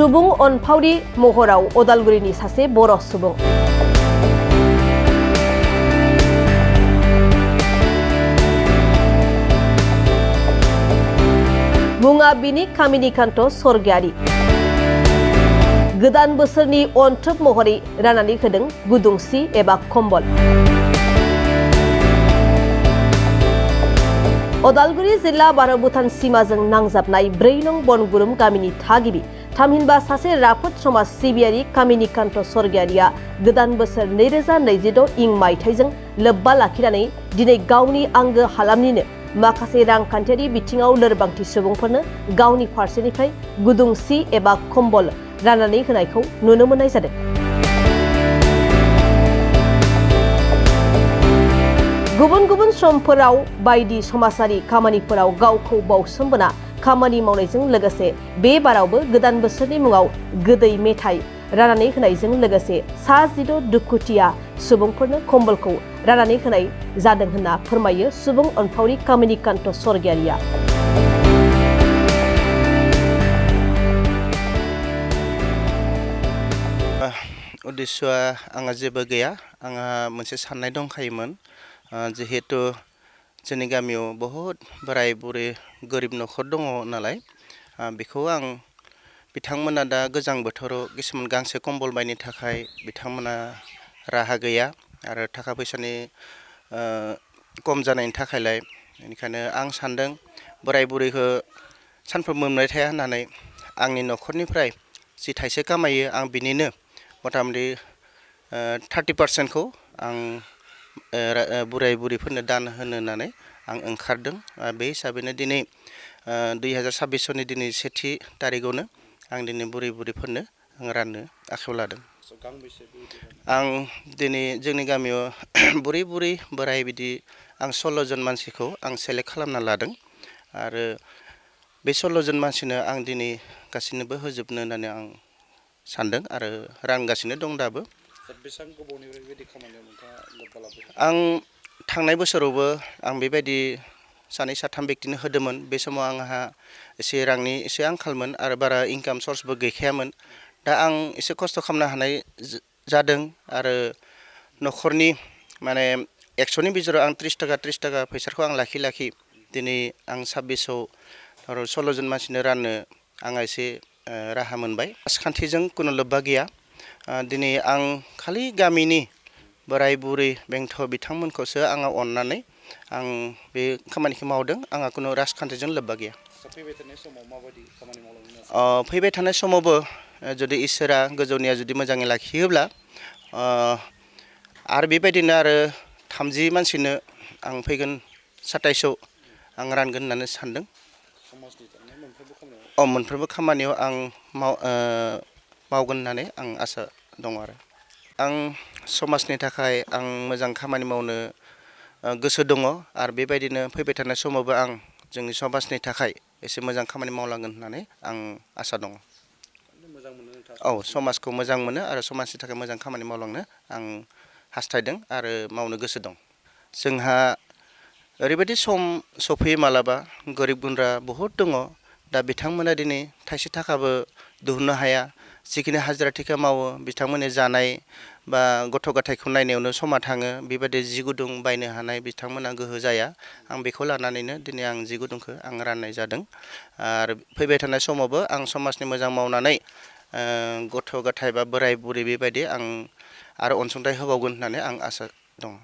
सुबुं अनफावरि महराव उदालगुरिनि सासे बर' सुबुं। मुङा बिनि कामिनिकान्त स्वर्गियारि। गोदान बोसोरनि अनथोब महरै राननानै होदों गुदुं सि एबा कम्बल। उदालगुरि जिल्ला भारत भुटान सीमाजों नांजाबनाय 4 नं बनगुरुम गामिनि थागिबि थामहिनबा सासे राफोद समाज सिबियारि कामिनिकान्त स्वर्गियारिया गोदान बोसोर 2026 इं मायथाइजों लोब्बा लाखिनानै दिनै गावनि आंगो हालामनिनो माखासे रांखान्थियारि बिथिङाव लोरबांथि सुबुंफोरनो गावनि फारसेनिफ्राय गुदुं सि एबा कम्बल राननानै होनायखौ नुनो मोननाय जादों। गुबुन गुबुन समफोराव बायदि समाजारि खामानिफोराव गावखौ बावसोमबोना खामानि मावनायजों लोगोसे बे बारावबो गोदान बोसोरनि मुङाव गोदै मेथाइ राननानै होनायजों लोगोसे 16 दुखुथिया सुबुंफोरनो कम्बलखौ राननानै होनाय जादों होनना फोरमायो सुबुं अनफावरि कामिनिकान्त स्वर्गियारिया। उद्देश्यआ आंहा जेबो गैया, आंहा मोनसे साननाय दंखायोमोन। जिहेतु जोंनि गामियाव बहुत बोराय बुरै गोरिब न'खर दङ नालाय, बेखौ आं बिथांमोना दा गोजां बोथोराव किसुमान गांसे कम्बल बायनो थाखाय बिथांमोना राहा गैया आरो थाखा फैसानि खम जानायनि थाखायलाय, बेनिखायनो आं सानदों बोराय बुरैखौ सानफ्रोमबो मोनबाय थाया होननानै आंनि न'खरनिफ्राय जि थाइसे खामायो आं बिनिनो मथा-मथि 30% आं बोराय बुरैफोरनो दान होनो होननानै आं ओंखारदों। बे हिसाबैनो दिनै 2026 सननि दिनै 1 थारिखआवनो आं दिनै बुरै बुरैफोरनो आं राननो आखायाव लादों। आं दिनै जोंनि गामियाव बुरै बोराय बिदि आं 16 जन मानसिखौ आं सेलेक्ट खालामना लादों आरो बे 16 जन मानसिनो आं दिनै गासैनोबो होजोबनो होननानै आं सानदों आरो रानगासिनो दं दाबो। बेसेबां गोबावनिफ्राय बेबायदि खामानियाव नोंथाङा लोब्बा लाबोदों? आं थांनाय बोसोरावबो आं बेबायदि 2-3 बेक्तिनो होदोंमोन। बे समाव आंहा एसे रांनि एसे आंखालमोन आरो बारा इनकाम सर्सबो गैखायामोन। दा आं एसे खस्थ' खालामनो हानाय जादों आरो न'खरनि माने 100नि बिजोराव आं 30 थाखा फैसाखौ आं लाखि दिनै आं 26आव आरो 16 जन मानसिनो राननो आंहा एसे राहा मोनबाय। राजखान्थिजों कुनु लोब्बा गैया। दिनै आं खालि गामिनि बोराय बुरै बेंथ' बिथांमोनखौसो आङो अननानै आं बे खामानिखौ मावदों। आंहा कुनु राजखान्थिजों लोब्बा गैया। फैबाय थानाय समाव माबायदि खामानि मावलांनो? फैबाय थानाय समावबो जुदि इसोरा गोजौनिया जुदि मोजाङै लाखियोब्ला आरो बेबायदिनो आरो 30 मानसिनो आं फैगोन 27आव आं रानगोन होननानै सानदों। समाजनि थाखाय मोनफ्रोमबो मोनफ्रोमबो खामानियाव आं मावगोन होननानै आं आसा दङ आरो आं समाजनि थाखाय आं मोजां खामानि मावनो गोसो दङ आरो बेबायदिनो फैबाय थानाय समावबो आं जोंनि समाजनि थाखाय एसे मोजां खामानि मावलांगोन होननानै आं आसा दङ। मोजां मोनो नोंथाङा? औ, समाजखौ मोजां मोनो आरो समाजनि थाखाय मोजां खामानि मावलांनो आं हास्थायदों आरो मावनो गोसो दं। जोंहा ओरैबायदि सम सफैयो मालाबा गोरिब गुन्द्रा बहुत दङ। दा बिथांमोना दिनै थाइसे थाखाबो दिहुननो हाया। जिखिनि हाजिरा थिखा मावो बिथांमोननि जानाय बा गथ' गथायखौ नायनायावनो समा थाङो। बेबायदि जि गुदुं बायनो हानाय बिथांमोना गोहो जाया। आं बेखौ लानानैनो दिनै आं जि गुदुंखौ आं राननाय जादों आरो फैबाय थानाय समावबो आं समाजनि मोजां मावनानै गथ' गथाय बा बोराय बुरै बेबायदि आं आरो अनसुंथाइ होबावगोन होननानै आं आसा दं।